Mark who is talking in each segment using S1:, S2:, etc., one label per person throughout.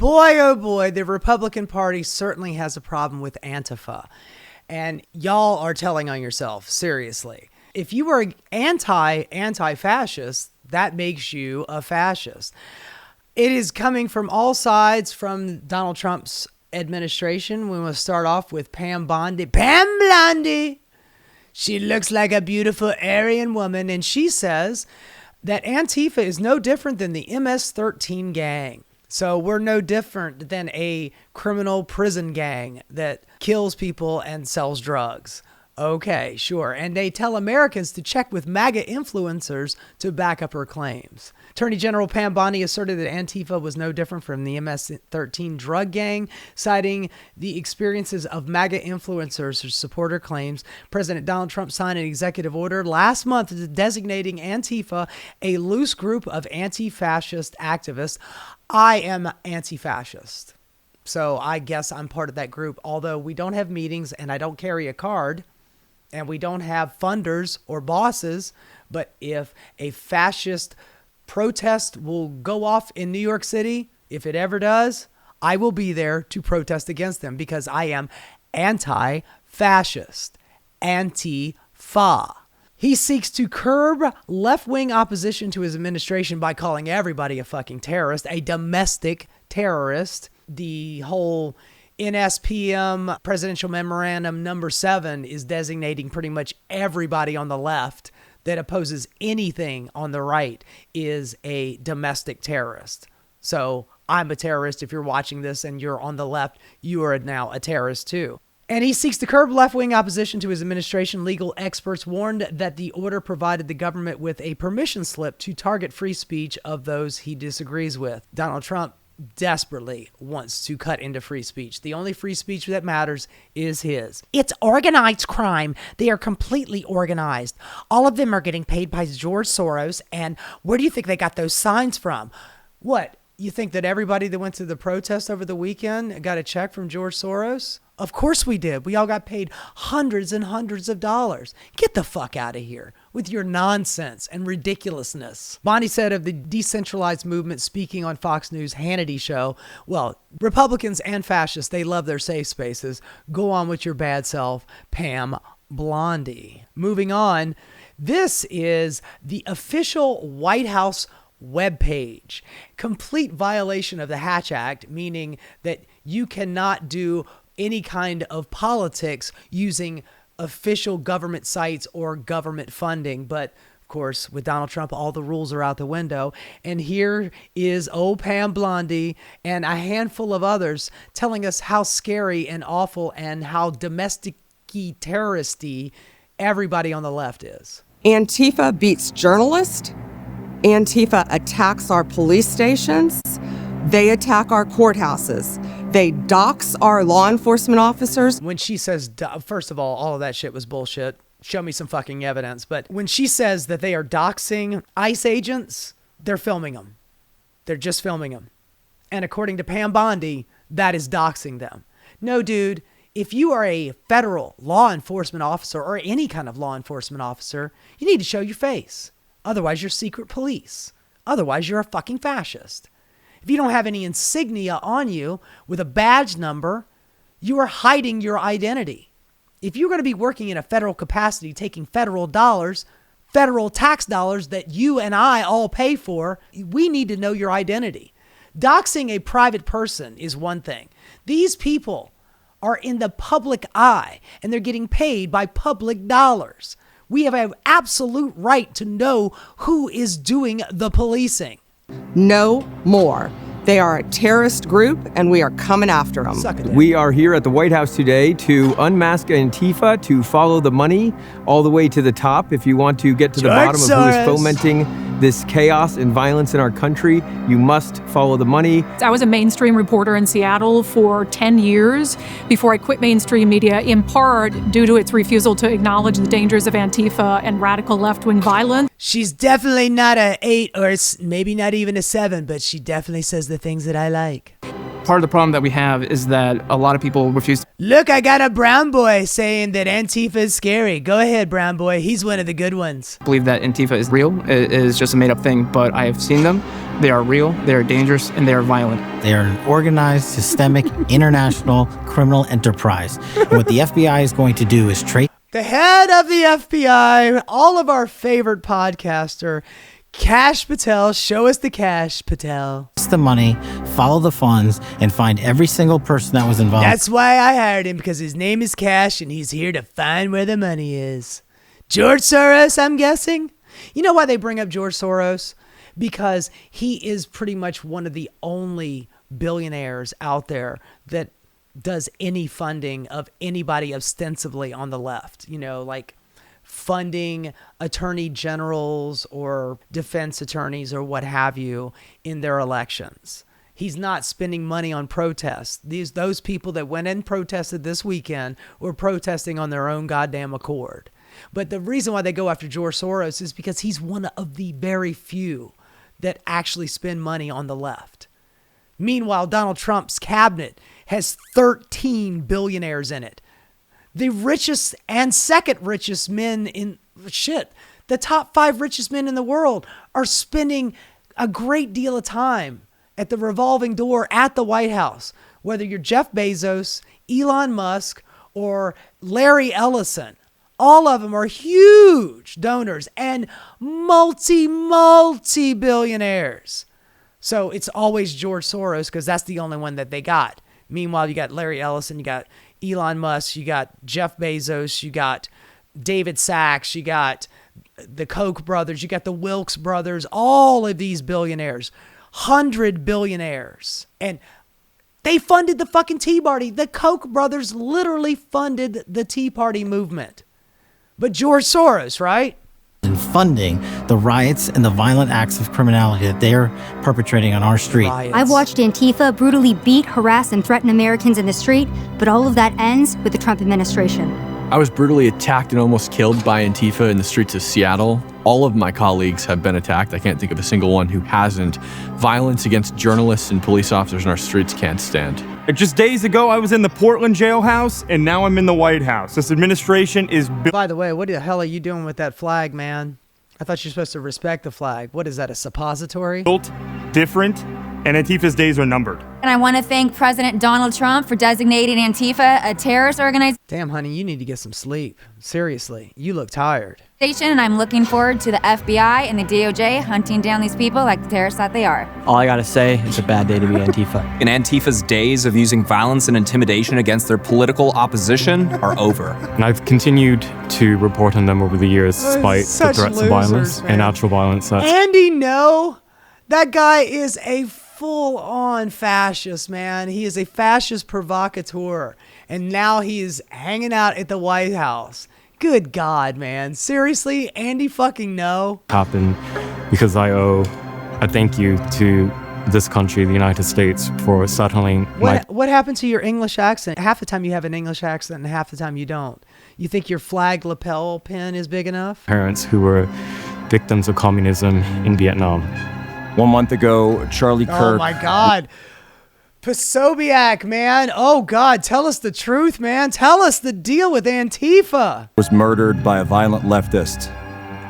S1: boy, oh boy, the Republican Party certainly has a problem with Antifa. And y'all are telling on yourself, seriously. If you are anti-fascist, that makes you a fascist. It is coming from all sides from Donald Trump's administration. We want to start off with Bondi. Pam Blondie! She looks like a beautiful Aryan woman, and she says that Antifa is no different than the MS-13 gang. So we're no different than a criminal prison gang that kills people and sells drugs. Okay, sure. And they tell Americans to check with MAGA influencers to back up her claims. Attorney General Pam Bondi asserted that Antifa was no different from the MS-13 drug gang, citing the experiences of MAGA influencers who support her claims. President Donald Trump signed an executive order last month designating Antifa a loose group of anti-fascist activists. I am anti-fascist, so I guess I'm part of that group, although we don't have meetings and I don't carry a card. And we don't have funders or bosses, but if a fascist protest will go off in New York City, if it ever does, I will be there to protest against them because I am anti-fascist, Antifa. He seeks to curb left-wing opposition to his administration by calling everybody a fucking terrorist, a domestic terrorist. The whole NSPM Presidential Memorandum number 7 is designating pretty much everybody on the left that opposes anything on the right is a domestic terrorist. So I'm a terrorist. If you're watching this and you're on the left, you are now a terrorist too. And he seeks to curb left-wing opposition to his administration. Legal experts warned that the order provided the government with a permission slip to target free speech of those he disagrees with. Donald Trump desperately wants to cut into free speech. The only free speech that matters is his. It's organized crime. They are completely organized. All of them are getting paid by George Soros. And where do you think they got those signs from? What? You think that everybody that went to the protest over the weekend got a check from George Soros? Of course we did. We all got paid hundreds and hundreds of dollars. Get the fuck out of here with your nonsense and ridiculousness. Bondi said of the decentralized movement, speaking on Fox News Hannity show, well, Republicans and fascists, they love their safe spaces. Go on with your bad self, Pam Bondi. Moving on, this is the official White House webpage. Complete violation of the Hatch Act, meaning that you cannot do any kind of politics using official government sites or government funding. But of course, with Donald Trump, all the rules are out the window. And here is old Pam Bondi and a handful of others telling us how scary and awful and how domestic-y, terrorist-y everybody on the left is.
S2: Antifa beats journalists. Antifa attacks our police stations. They attack our courthouses. They dox our law enforcement officers.
S1: When she says, first of all of that shit was bullshit. Show me some fucking evidence. But when she says that they are doxing ICE agents, they're filming them. They're just filming them. And according to Pam Bondi, that is doxing them. No, dude, if you are a federal law enforcement officer or any kind of law enforcement officer, you need to show your face. Otherwise, you're secret police. Otherwise, you're a fucking fascist. If you don't have any insignia on you with a badge number, you are hiding your identity. If you're going to be working in a federal capacity, taking federal dollars, federal tax dollars that you and I all pay for, we need to know your identity. Doxing a private person is one thing. These people are in the public eye and they're getting paid by public dollars. We have an absolute right to know who is doing the policing.
S2: No more. They are a terrorist group, and we are coming after them.
S3: We are here at the White House today to unmask Antifa, to follow the money all the way to the top. If you want to get to the bottom of who is fomenting this chaos and violence in our country, you must follow the money.
S4: I was a mainstream reporter in Seattle for 10 years before I quit mainstream media, in part due to its refusal to acknowledge the dangers of Antifa and radical left-wing violence.
S1: She's definitely not a 8 or maybe not even a 7, but she definitely says the things that I like.
S5: Part of the problem that we have is that a lot of people refuse.
S1: Look, I got a brown boy saying that Antifa is scary. Go ahead, brown boy. He's one of the good ones.
S5: Believe that Antifa is real, is just a made-up thing, but I have seen them. They are real, they are dangerous, and they are violent.
S6: They are an organized, systemic, international criminal enterprise. And what the FBI is going to do is trace
S1: the head of the FBI, all of our favorite podcaster, Kash Patel. Show us the Kash, Patel.
S6: the money, follow the funds, and find every single person that was involved.
S1: That's why I hired him, because his name is Kash and he's here to find where the money is. George Soros, I'm guessing. You know why they bring up George Soros? Because he is pretty much one of the only billionaires out there that does any funding of anybody ostensibly on the left, you know, like funding attorney generals or defense attorneys or what have you in their elections. He's not spending money on protests. Those people that went and protested this weekend were protesting on their own goddamn accord. But the reason why they go after George Soros is because he's one of the very few that actually spend money on the left. Meanwhile, Donald Trump's cabinet has 13 billionaires in it. The richest and second richest men in the top 5 richest men in the world are spending a great deal of time at the revolving door at the White House. Whether you're Jeff Bezos, Elon Musk, or Larry Ellison, all of them are huge donors and multi-billionaires. So it's always George Soros because that's the only one that they got. Meanwhile, you got Larry Ellison, you got Elon Musk, you got Jeff Bezos, you got David Sachs, you got the Koch brothers, you got the Wilkes brothers, all of these billionaires, 100 billionaires. And they funded the fucking Tea Party. The Koch brothers literally funded the Tea Party movement. But George Soros, right?
S6: And funding the riots and the violent acts of criminality that they're perpetrating on our street.
S7: I've watched Antifa brutally beat, harass, and threaten Americans in the street, but all of that ends with the Trump administration.
S8: I was brutally attacked and almost killed by Antifa in the streets of Seattle. All of my colleagues have been attacked. I can't think of a single one who hasn't. Violence against journalists and police officers in our streets can't stand.
S9: Just days ago, I was in the Portland jailhouse, and now I'm in the White House. This administration is...
S1: By the way, what the hell are you doing with that flag, man? I thought you're supposed to respect the flag. What is that, a suppository?
S9: Built different, and Antifa's days are numbered.
S10: And I want to thank President Donald Trump for designating Antifa a terrorist organization.
S1: Damn, honey, you need to get some sleep. Seriously, you look tired.
S10: And I'm looking forward to the FBI and the DOJ hunting down these people like the terrorists that they are.
S11: All I gotta say, it's a bad day to be Antifa.
S12: And Antifa's days of using violence and intimidation against their political opposition are over.
S13: And I've continued to report on them over the years, despite the threats of violence and actual violence.
S1: Andy, no. That guy is a full-on fascist, man. He is a fascist provocateur. And now he is hanging out at the White House. Good God, man. Seriously? Andy fucking no?
S13: Happened because I owe a thank you to this country, the United States, for settling
S1: What happened to your English accent? Half the time you have an English accent and half the time you don't. You think your flag lapel pin is big enough?
S13: Parents who were victims of communism in Vietnam.
S14: 1 month ago, Charlie Kirk...
S1: Oh my God. Posobiec, man. Oh God, tell us the truth, man. Tell us the deal with Antifa.
S14: ...was murdered by a violent leftist.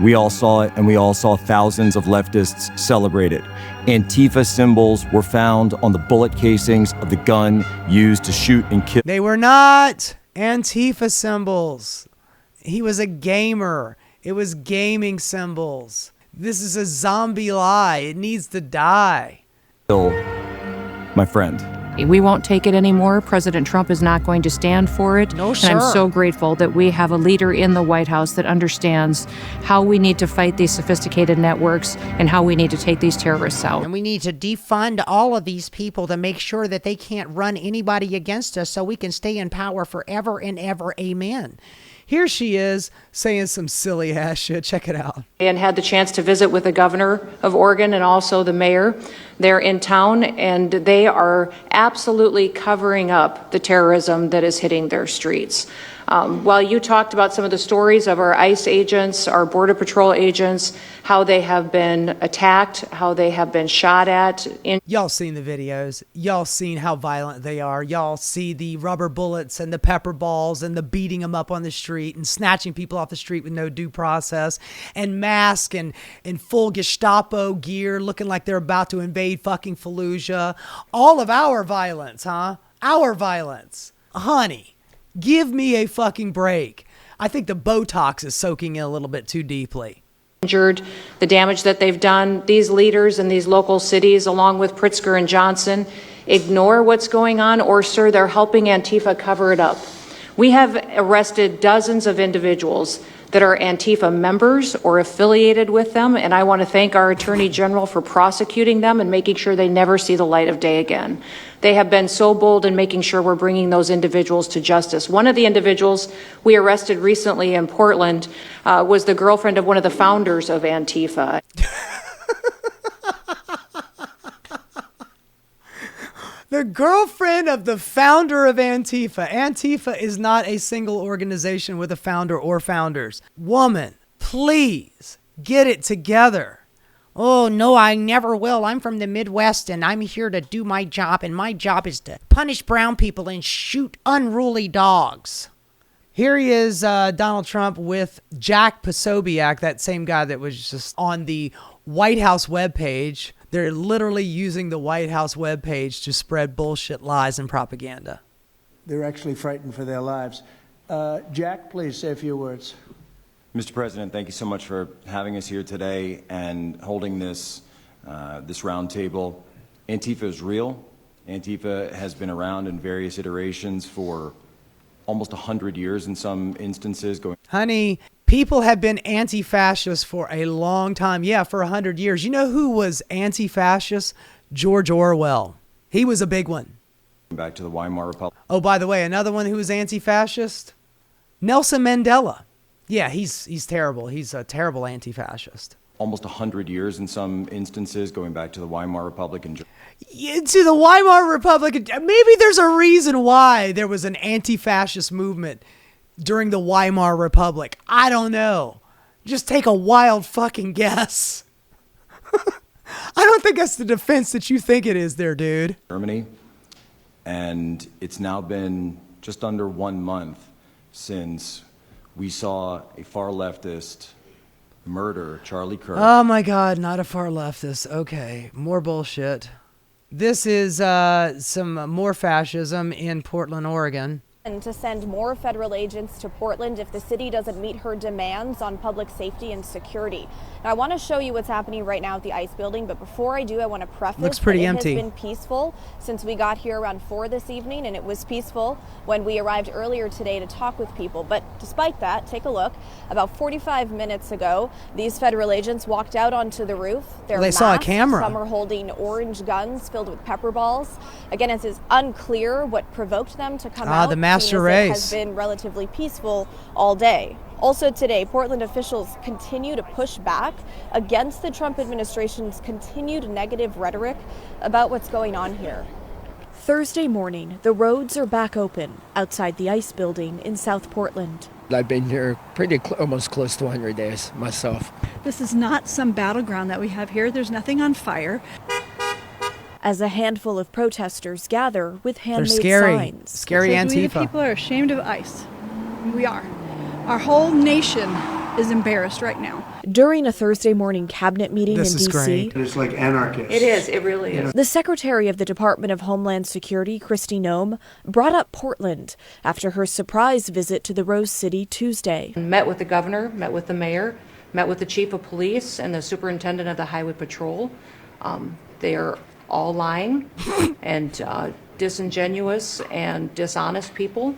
S14: We all saw it, and we all saw thousands of leftists celebrate it. Antifa symbols were found on the bullet casings of the gun used to shoot and kill.
S1: They were not Antifa symbols. He was a gamer. It was gaming symbols. This is a zombie lie. It needs to die.
S14: My friend.
S15: We won't take it anymore. President Trump is not going to stand for it.
S1: No, sir.
S15: And I'm so grateful that we have a leader in the White House that understands how we need to fight these sophisticated networks and how we need to take these terrorists out.
S16: And we need to defund all of these people to make sure that they can't run anybody against us so we can stay in power forever and ever. Amen.
S1: Here she is saying some silly ass shit. Check it out.
S17: And had the chance to visit with the governor of Oregon and also the mayor. They're in town and they are absolutely covering up the terrorism that is hitting their streets. While you talked about some of the stories of our ICE agents, our Border Patrol agents, how they have been attacked, how they have been shot at.
S1: Y'all seen the videos. Y'all seen how violent they are. Y'all see the rubber bullets and the pepper balls and the beating them up on the street and snatching people off the street with no due process and mask and in full Gestapo gear looking like they're about to invade fucking Fallujah. All of our violence, huh? Our violence. Honey. Give me a fucking break. I think the Botox is soaking in a little bit too deeply.
S17: Injured, the damage that they've done, these leaders in these local cities, along with Pritzker and Johnson, ignore what's going on, or, sir, they're helping Antifa cover it up. We have arrested dozens of individuals that are Antifa members or affiliated with them, and I want to thank our Attorney General for prosecuting them and making sure they never see the light of day again. They have been so bold in making sure we're bringing those individuals to justice. One of the individuals we arrested recently in Portland was the girlfriend of one of the founders of Antifa.
S1: The girlfriend of the founder of Antifa. Antifa is not a single organization with a founder or founders. Woman, please get it together.
S16: Oh, no, I never will. I'm from the Midwest, and I'm here to do my job, and my job is to punish brown people and shoot unruly dogs.
S1: Here he is, Donald Trump, with Jack Posobiec, that same guy that was just on the White House webpage. They're literally using the White House webpage to spread bullshit lies and propaganda.
S18: They're actually frightened for their lives. Jack, please say a few words.
S14: Mr. President, thank you so much for having us here today and holding this roundtable. Antifa is real. Antifa has been around in various iterations for almost 100 years in some instances.
S1: Honey, people have been anti-fascist for a long time. Yeah, for 100 years. You know who was anti-fascist? George Orwell. He was a big one.
S14: Back to the Weimar Republic.
S1: Oh, by the way, another one who was anti-fascist? Nelson Mandela. Yeah, he's terrible. He's a terrible anti-fascist.
S14: Almost 100 years in some instances, going back to the Weimar Republic.
S1: To the Weimar Republic. Maybe there's a reason why there was an anti-fascist movement during the Weimar Republic. I don't know. Just take a wild fucking guess. I don't think that's the defense that you think it is there, dude.
S14: Germany. And it's now been just under 1 month since we saw a far leftist murder Charlie Kirk.
S1: Oh my God, not a far leftist. Okay, more bullshit. This is some more fascism in Portland, Oregon.
S19: And to send more federal agents to Portland if the city doesn't meet her demands on public safety and security. Now, I want to show you what's happening right now at the ICE building, but before I do, I want to preface
S1: Looks pretty
S19: that
S1: empty.
S19: It has been peaceful since we got here around 4 this evening, and it was peaceful when we arrived earlier today to talk with people. But despite that, take a look. About 45 minutes ago, these federal agents walked out onto the roof. They're
S1: They saw a
S19: masked.
S1: camera.
S19: Some are holding orange guns filled with pepper balls. Again, it is unclear what provoked them to come out.
S1: The master
S19: It
S1: race
S19: has been relatively peaceful all day. Also today, Portland officials continue to push back against the Trump administration's continued negative rhetoric about what's going on here. Thursday morning, the roads are back open outside the ICE building in South Portland.
S20: I've been here almost close to 100 days myself.
S21: This is not some battleground that we have here. There's nothing on fire.
S19: As a handful of protesters gather with handmade
S1: scary.
S19: signs.
S1: Scary
S21: It says,
S1: Antifa.
S21: We the people are ashamed of ICE. We are. Our whole nation is embarrassed right now.
S19: During a Thursday morning cabinet meeting in D.C.
S18: It's like anarchists.
S17: It is. It really is.
S19: The Secretary of the Department of Homeland Security, Kristi Noem, brought up Portland after her surprise visit to the Rose City Tuesday.
S17: Met with the governor, met with the mayor, met with the chief of police and the superintendent of the highway patrol. They are all lying and disingenuous and dishonest people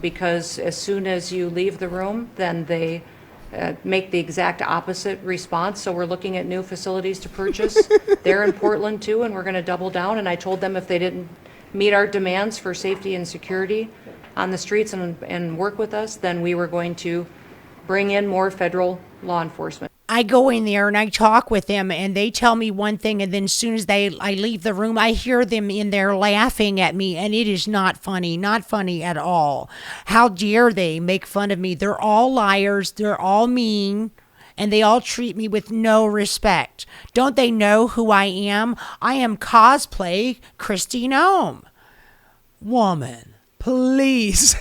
S17: because as soon as you leave the room, then they make the exact opposite response. So we're looking at new facilities to purchase. They're in Portland too, and we're going to double down. And I told them if they didn't meet our demands for safety and security on the streets and work with us, then we were going to bring in more federal law enforcement.
S16: I go in there and I talk with them and they tell me one thing, and then as soon as I leave the room, I hear them in there laughing at me, and it is not funny at all. How dare they make fun of me? They're all liars. They're all mean. And they all treat me with no respect. Don't they know who I am? I am cosplay Kristi Noem. Woman, please.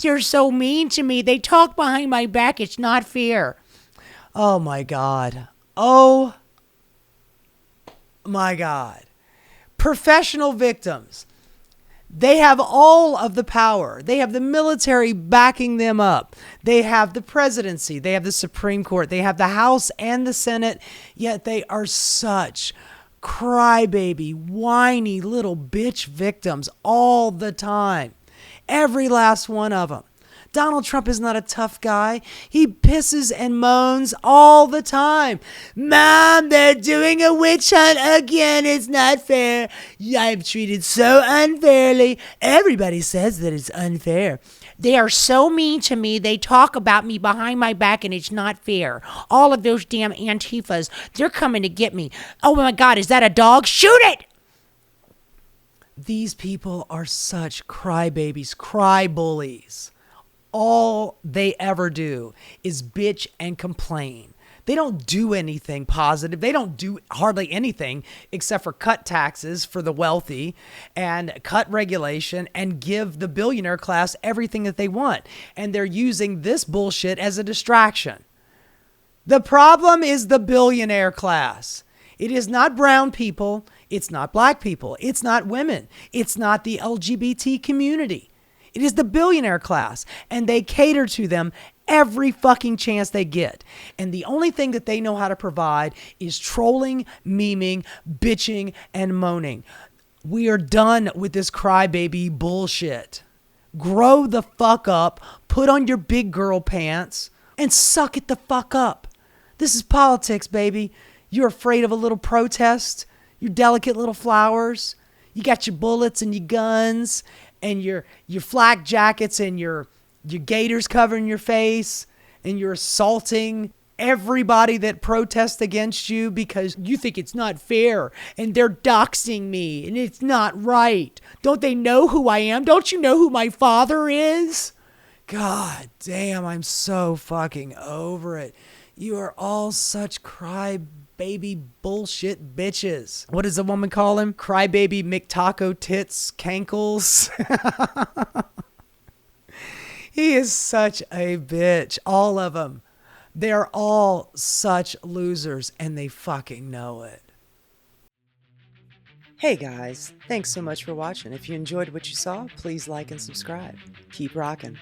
S16: You're so mean to me. They talk behind my back. It's not fair. Oh my God. Oh my God. Professional victims. They have all of the power. They have the military backing them up. They have the presidency. They have the Supreme Court. They have the House and the Senate. Yet they are such crybaby, whiny little bitch victims all the time. Every last one of them. Donald Trump is not a tough guy. He pisses and moans all the time. Mom, they're doing a witch hunt again. It's not fair. I'm treated so unfairly. Everybody says that it's unfair. They are so mean to me. They talk about me behind my back, and it's not fair. All of those damn Antifas, they're coming to get me. Oh my God, is that a dog? Shoot it! These people are such crybabies, cry bullies. All they ever do is bitch and complain. They don't do anything positive. They don't do hardly anything except for cut taxes for the wealthy and cut regulation and give the billionaire class everything that they want. And they're using this bullshit as a distraction. The problem is the billionaire class. It is not brown people. It's not black people. It's not women. It's not the LGBT community. It is the billionaire class, and they cater to them every fucking chance they get. And the only thing that they know how to provide is trolling, memeing, bitching, and moaning. We are done with this crybaby bullshit. Grow the fuck up, put on your big girl pants, and suck it the fuck up. This is politics, baby. You're afraid of a little protest? You delicate little flowers? You got your bullets and your guns and your flak jackets and your gaiters covering your face, and you're assaulting everybody that protests against you because you think it's not fair and they're doxing me and it's not right. Don't they know who I am? Don't you know who my father is? God damn, I'm so fucking over it. You are all such crybaby bullshit bitches. What does a woman call him? Crybaby McTaco tits cankles. He is such a bitch. All of them. They're all such losers, and they fucking know it. Hey guys, thanks so much for watching. If you enjoyed what you saw, please like and subscribe. Keep rocking.